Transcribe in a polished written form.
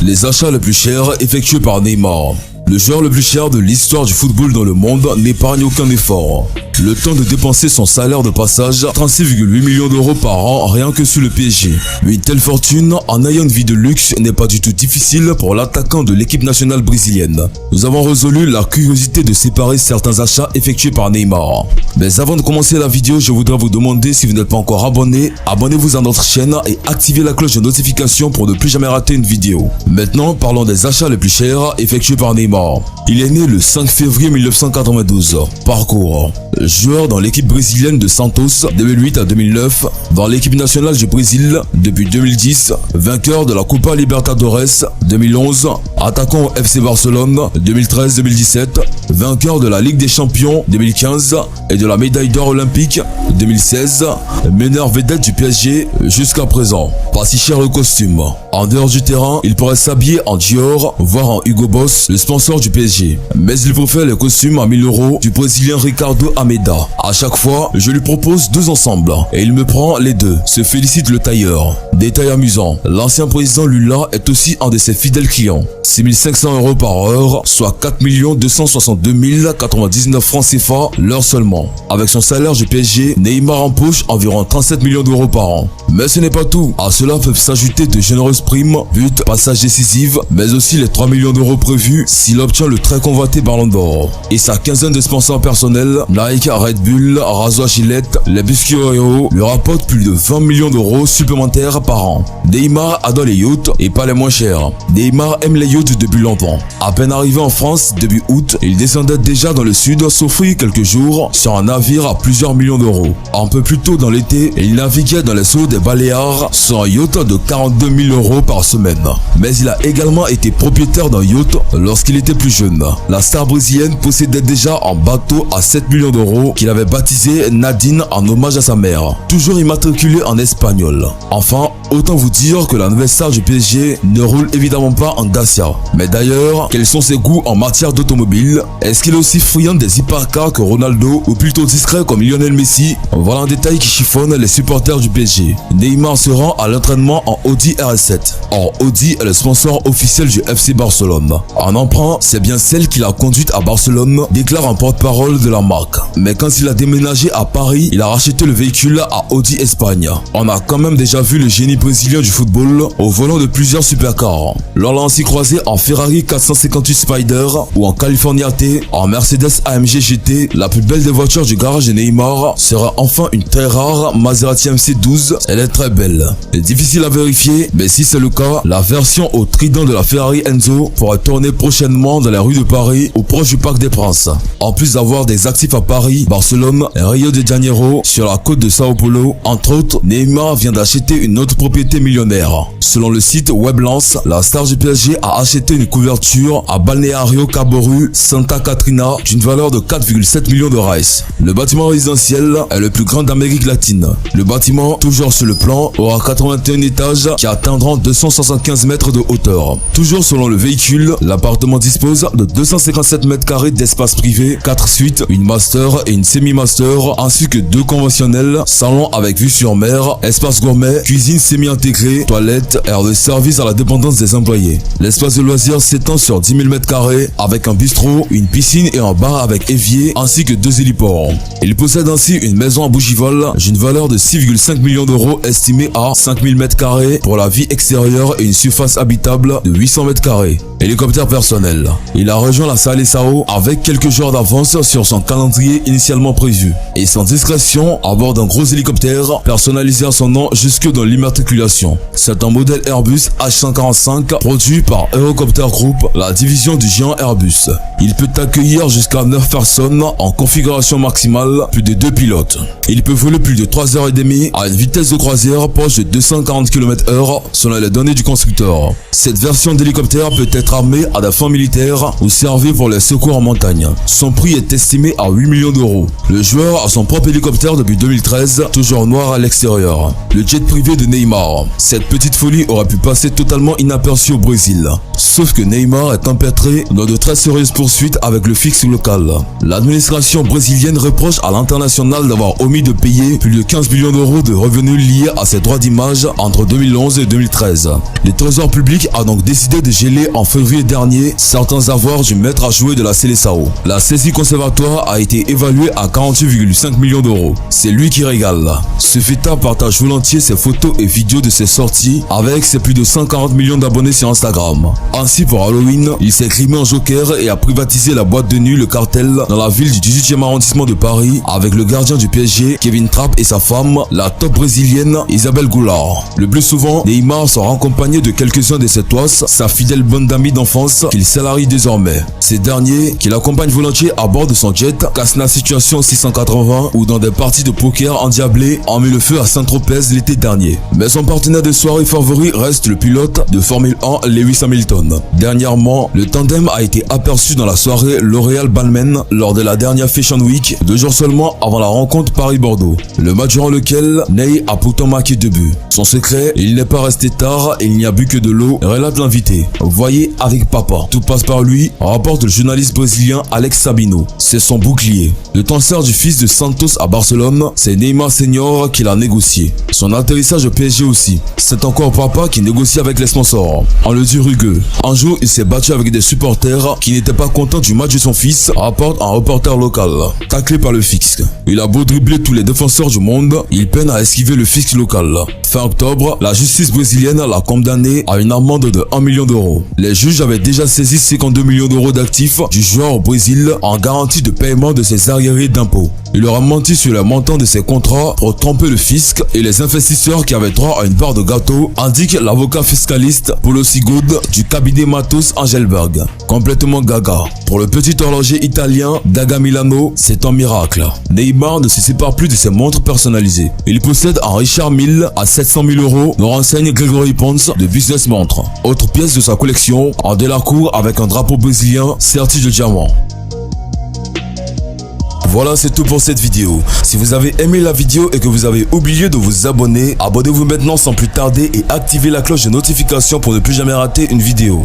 Les achats les plus chers effectués par Neymar. Le joueur le plus cher de l'histoire du football dans le monde n'épargne aucun effort. Le temps de dépenser son salaire de passage, 36,8 millions d'euros par an rien que sur le PSG. Une telle fortune, en ayant une vie de luxe, n'est pas du tout difficile pour l'attaquant de l'équipe nationale brésilienne. Nous avons résolu la curiosité de séparer certains achats effectués par Neymar. Mais avant de commencer la vidéo, je voudrais vous demander si vous n'êtes pas encore abonné, abonnez-vous à notre chaîne et activez la cloche de notification pour ne plus jamais rater une vidéo. Maintenant, parlons des achats les plus chers effectués par Neymar. Il est né le 5 février 1992. Parcours. Joueur dans l'équipe brésilienne de Santos 2008 à 2009, dans l'équipe nationale du Brésil depuis 2010, vainqueur de la Copa Libertadores 2011, attaquant au FC Barcelone 2013-2017, vainqueur de la Ligue des Champions 2015 et de la médaille d'or olympique 2016, meneur vedette du PSG jusqu'à présent. Pas si cher le costume. En dehors du terrain, il pourrait s'habiller en Dior, voire en Hugo Boss, le sponsor du PSG. Mais il préfère les costumes à 1000 € du Brésilien Ricardo Almeida. À chaque fois, je lui propose deux ensembles et il me prend les deux, se félicite le tailleur. Détail amusant, l'ancien président Lula est aussi un de ses fidèles clients. 6500 € par heure, soit 4 262 099 francs CFA l'heure seulement. Avec son salaire du PSG, Neymar empoche environ 37 millions d'euros par an. Mais ce n'est pas tout, à cela peuvent s'ajouter de généreuses primes, buts, passages décisifs, mais aussi les 3 millions d'euros prévus s'il obtient le très convoité Ballon d'Or. Et sa quinzaine de sponsors personnels, Nike, Red Bull, Rasoir Gillette, les biscuits Oreo, lui rapportent plus de 20 millions d'euros supplémentaires par an. Neymar adore les yachts et pas les moins chers. Neymar aime les yachts depuis longtemps. À peine arrivé en France début août, il descendait déjà dans le sud s'offrir quelques jours sur un navire à plusieurs millions d'euros. Un peu plus tôt dans l'été, il naviguait dans les eaux des Baléares sur un yacht de 42 000 € par semaine. Mais il a également été propriétaire d'un yacht lorsqu'il était plus jeune. La star brésilienne possédait déjà un bateau à 7 millions d'euros qu'il avait baptisé Nadine en hommage à sa mère, toujours immatriculé en espagnol. Enfin, autant vous dire que la nouvelle star du PSG ne roule évidemment pas en Dacia. Mais d'ailleurs, quels sont ses goûts en matière d'automobile? Est-ce qu'il est aussi friand des hypercars que Ronaldo ou plutôt discret comme Lionel Messi? Voilà un détail qui chiffonne les supporters du PSG. Neymar se rend à l'entraînement en Audi RS7. Or, Audi est le sponsor officiel du FC Barcelone. Un emprunt, c'est bien celle qui l'a conduite à Barcelone, déclare un porte-parole de la marque. Mais quand il a déménagé à Paris, il a racheté le véhicule à Audi Espagne. On a quand même déjà vu le génie brésilien du football au volant de plusieurs supercars. L'on l'a ainsi croisé en Ferrari 458 Spider ou en California T, en Mercedes AMG GT. La plus belle des voitures du garage de Neymar sera enfin une très rare Maserati MC12. Elle est très belle. C'est difficile à vérifier, mais si c'est le cas, la version au trident de la Ferrari Enzo pourrait tourner prochainement dans les rues de Paris ou proche du Parc des Princes. En plus d'avoir des actifs à Paris, Barcelone et Rio de Janeiro, sur la côte de Sao Paulo, entre autres, Neymar vient d'acheter une autre propriété millionnaire. Selon le site Weblance, la star du PSG a acheté une couverture à Balneario Caboru, Santa Catrina, d'une valeur de 4,7 millions de reais. Le bâtiment résidentiel est le plus grand d'Amérique latine. Le bâtiment, toujours sur le plan, aura 81 étages qui atteindront 275 mètres de hauteur. Toujours selon le véhicule, l'appartement dispose de 257 mètres carrés d'espace privé, 4 suites, une master et une semi-master, ainsi que 2 conventionnels, salon avec vue sur mer, espace gourmet, cuisine semi-intégrée, toilettes, aire de service à la dépendance des employés. L'espace de loisirs s'étend sur 10 000 mètres carrés avec un bistrot, une piscine et un bar avec évier, ainsi que 2 héliports. Il possède ainsi une maison à Bougival d'une valeur de 6,5 millions d'euros estimée à 5000 mètres carrés pour la vie extérieure et une surface habitable de 800 mètres carrés. Hélicoptère personnel. Il a rejoint la Seleção avec quelques jours d'avance sur son calendrier initialement prévu. Et sans discrétion, à bord d'un gros hélicoptère personnalisé à son nom jusque dans l'immatriculation. C'est un modèle Airbus H145 produit par Eurocopter Group, la division du géant Airbus. Il peut accueillir jusqu'à 9 personnes en configuration maximale, plus de 2 pilotes. Il peut voler plus de 3h30 à une vitesse de croisière proche de 240 km/h selon les données du constructeur. Cette version d'hélicoptère peut être armée à des fins militaires ou servir pour les secours en montagne. Son prix est estimé à 8 millions d'euros. Le joueur a son propre hélicoptère depuis 2013, toujours noir à l'extérieur. Le jet privé de Neymar. Cette petite folie aurait pu passer totalement inaperçue au Brésil. Sauf que Neymar est empêtré dans de très sérieuses poursuites avec le fisc local. L'administration brésilienne reproche à l'international d'avoir omis de payer plus de 15 millions d'euros de revenus liés à ses droits d'image entre 2011 et 2013. Le Trésor public a donc décidé de geler en février dernier certains avoirs du maître à jouer de la Seleção. La saisie conservatoire a été évaluée à 48,5 millions d'euros. C'est lui qui régale. Ce fêtard partage volontiers ses photos et vidéos de ses sorties avec ses plus de 140 millions d'abonnés sur Instagram. Ainsi, pour Halloween, il s'est crimé en joker et a privatisé la boîte de nuit Le Cartel dans la ville du 18e arrondissement de Paris avec le gardien du PSG, Kevin Trapp, et sa femme, la top brésilienne Isabelle Goulart. Le plus souvent, Neymar sera accompagné de quelques-uns de ses toises, sa fidèle bande d'amis d'enfance qu'il salarie désormais. Ces derniers, qui l'accompagnent volontiers à bord de son jet, Cessna Situation 680 ou dans des parties de poker endiablées, ont mis le feu à Saint-Tropez l'été dernier. Mais son partenaire de soirée favori reste le pilote de Formule 1 Lewis Hamilton. Dernièrement, le tandem a été aperçu dans la soirée L'Oréal-Balmain lors de la dernière Fashion Week, 2 jours seulement avant la rencontre Paris-Bordeaux. Le match durant lequel Ney a pourtant marqué 2 buts. Son secret, il n'est pas resté tard et il n'y a bu que de l'eau, relate l'invité. Voyez avec papa, tout passe par lui, rapporte le journaliste brésilien Alex Sabino. C'est son bouclier. Le transfert du fils de Santos à Barcelone, c'est Neymar Senior qui l'a négocié. Son atterrissage au PSG aussi. C'est encore papa qui négocie avec les sponsors. On le dit rugueux. Un jour, il s'est battu avec des supporters qui n'étaient pas contents du match de son fils, rapporte un reporter local. Taclé par le fisc. Il a beau dribbler tous les défenseurs du monde, il peine à esquiver le fisc local. Fin octobre, la justice brésilienne l'a condamné à une amende de 1 million d'euros. Les juges avaient déjà saisi 52 millions d'euros d'actifs du joueur au Brésil en garantie de paiement de ses arriérés d'impôts. Il leur a menti sur le montant de ses contrats pour tromper le fisc et les investisseurs qui avaient droit à une part de gâteau, indique l'avocat fiscaliste Paulo Sigod du cabinet Matos Angelberg. Complètement gaga. Pour le petit horloger italien Gaga Milano, c'est un miracle. Neymar ne se sépare plus de ses montres personnalisées. Il possède un Richard Mille à 700 000 euros, nous renseigne Gregory Pons de Business Montre. Autre pièce de sa collection, un Delacour avec un drapeau brésilien serti de diamants. Voilà, c'est tout pour cette vidéo. Si vous avez aimé la vidéo et que vous avez oublié de vous abonner, abonnez-vous maintenant sans plus tarder et activez la cloche de notification pour ne plus jamais rater une vidéo.